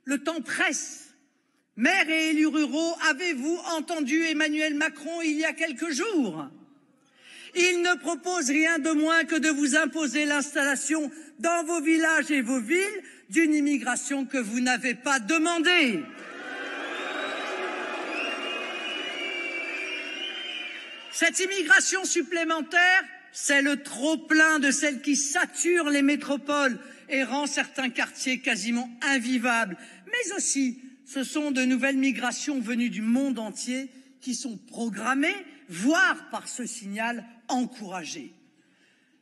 Le temps presse. Maires et élus ruraux, avez-vous entendu Emmanuel Macron il y a quelques jours? Il ne propose rien de moins que de vous imposer l'installation dans vos villages et vos villes d'une immigration que vous n'avez pas demandée. Cette immigration supplémentaire, c'est le trop-plein de celle qui sature les métropoles et rend certains quartiers quasiment invivables. Mais aussi, ce sont de nouvelles migrations venues du monde entier qui sont programmées, voire par ce signal encouragées.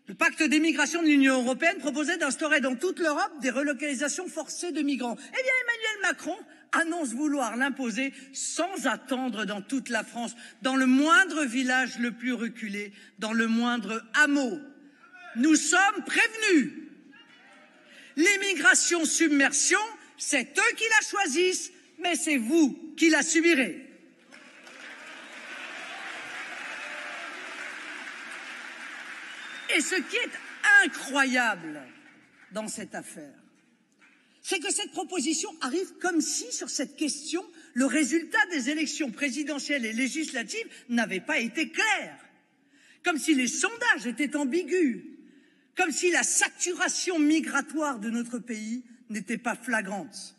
Le pacte des migrations de l'Union européenne proposait d'instaurer dans toute l'Europe des relocalisations forcées de migrants. Eh bien, Emmanuel Macron annonce vouloir l'imposer sans attendre dans toute la France, dans le moindre village le plus reculé, dans le moindre hameau. Nous sommes prévenus. L'immigration submersion, c'est eux qui la choisissent, mais c'est vous qui la subirez. Et ce qui est incroyable dans cette affaire, c'est que cette proposition arrive comme si, sur cette question, le résultat des élections présidentielles et législatives n'avait pas été clair, comme si les sondages étaient ambigus, comme si la saturation migratoire de notre pays n'était pas flagrante.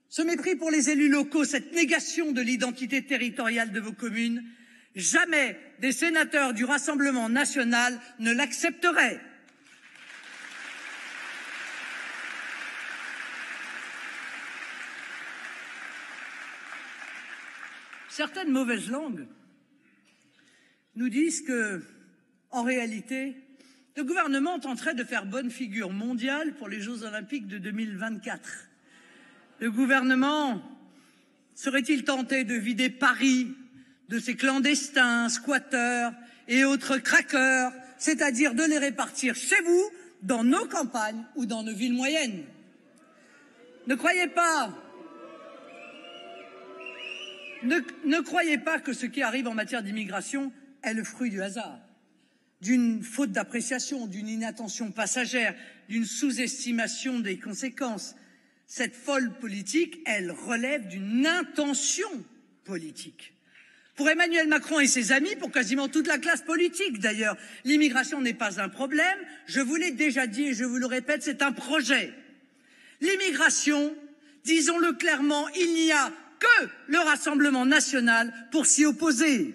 Ce mépris pour les élus locaux, cette négation de l'identité territoriale de vos communes, jamais des sénateurs du Rassemblement national ne l'accepteraient. Certaines mauvaises langues nous disent que, en réalité, le gouvernement tenterait de faire bonne figure mondiale pour les Jeux Olympiques de 2024. Le gouvernement serait-il tenté de vider Paris de ses clandestins, squatteurs et autres craqueurs, c'est-à-dire de les répartir chez vous, dans nos campagnes ou dans nos villes moyennes? Ne croyez pas que ce qui arrive en matière d'immigration est le fruit du hasard, d'une faute d'appréciation, d'une inattention passagère, d'une sous-estimation des conséquences. Cette folle politique, elle relève d'une intention politique. Pour Emmanuel Macron et ses amis, pour quasiment toute la classe politique d'ailleurs, l'immigration n'est pas un problème, je vous l'ai déjà dit et je vous le répète, c'est un projet. L'immigration, disons-le clairement, il n'y a que le Rassemblement national pour s'y opposer.